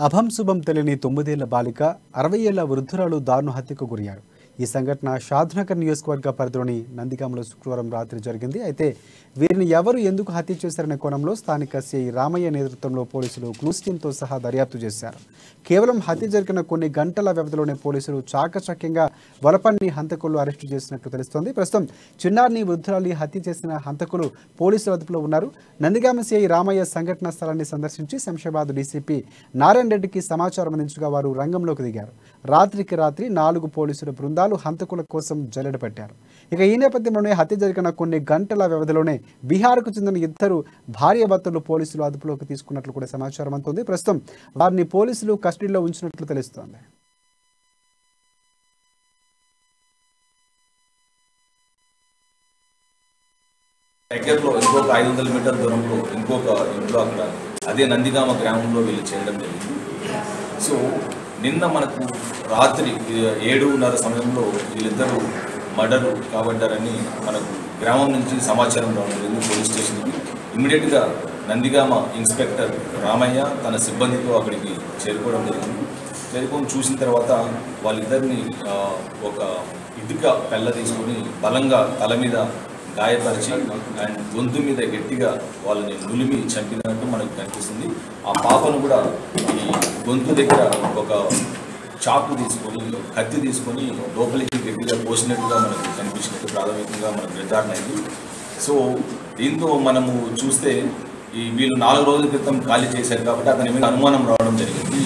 అభం శుభం తెలియని 9 ఏళ్ల బాలిక 60 ఏళ్ల వృద్ధురాలు దారుణ హత్యకు గురయ్యారు. ఈ సంఘటన షాద్నగర్ నియోజకవర్గ పరిధిలోని నందిగామలో శుక్రవారం రాత్రి జరిగింది. అయితే వీరిని ఎవరు ఎందుకు హత్య చేశారనే కోణంలో స్థానిక సిఐ రామయ్య నేతృత్వంలో పోలీసులు క్లూస్ టీంతో సహా దర్యాప్తు చేశారు. కేవలం హత్య జరిగిన కొన్ని గంటల వ్యవధిలోనే పోలీసులు చాకచక్యంగా వలపన్ని హంతకులు అరెస్టు చేసినట్లు తెలుస్తోంది. ప్రస్తుతం చిన్నారిని వృద్ధురాలి హత్య చేసిన హంతకులు పోలీసుల అదుపులో ఉన్నారు. నందిగామ సిఐ రామయ్య సంఘటనా స్థలాన్ని సందర్శించి శంషాబాద్ డీసీపీ నారాయణ రెడ్డికి సమాచారం అందించగా వారు రంగంలోకి దిగారు. రాత్రికి రాత్రి 4 పోలీసుల బృందాలు హంతకుల కోసం జల్లెడ పెట్టారు. ఇక ఈ నేపథ్యంలోనే హత్య జరిగిన కొన్ని గంటల వ్యవధిలోనే బీహార్కు చెందిన ఇద్దరు భార్యాభర్తలు పోలీసులు అదుపులోకి తీసుకున్నట్లు కూడా సమాచారం అందుతుంది. ప్రస్తుతం వారిని పోలీసులు కస్టడీలో ఉంచినట్లు తెలుస్తోంది. దగ్గరలో ఇంకొక 500 మీటర్ల దూరంలో ఇంకొక ఇంట్లో అక్కడ అదే నందిగామ గ్రామంలో వీళ్ళు చేయడం జరిగింది. సో నిన్న మనకు రాత్రి 7:30 సమయంలో వీళ్ళిద్దరూ మర్డర్ కాబడ్డారని మనకు గ్రామం నుంచి సమాచారం రావడం జరిగింది పోలీస్ స్టేషన్కి. ఇమ్మీడియట్గా నందిగామ ఇన్స్పెక్టర్ రామయ్య తన సిబ్బందితో అక్కడికి చేరుకోవడం జరిగింది. చేరుకొని చూసిన తర్వాత వాళ్ళిద్దరిని ఒక ఇటుక పెళ్ళ తీసుకొని బలంగా తల మీద గాయపరిచి అండ్ గొంతు మీద గట్టిగా వాళ్ళని నులిమి చంపినట్టు మనకు కనిపిస్తుంది. ఆ పాపను కూడా ఈ గొంతు దగ్గర ఒక చాకు తీసుకొని కత్తి తీసుకొని లోపలికి గట్టిగా పోసినట్టుగా మనకు కనిపించినట్టు ప్రాథమికంగా మనకు నిర్ధారణ అయింది. సో దీంతో మనము చూస్తే వీళ్ళు 4 రోజుల క్రితం ఖాళీ చేశారు కాబట్టి అతని మీద అనుమానం రావడం జరిగింది.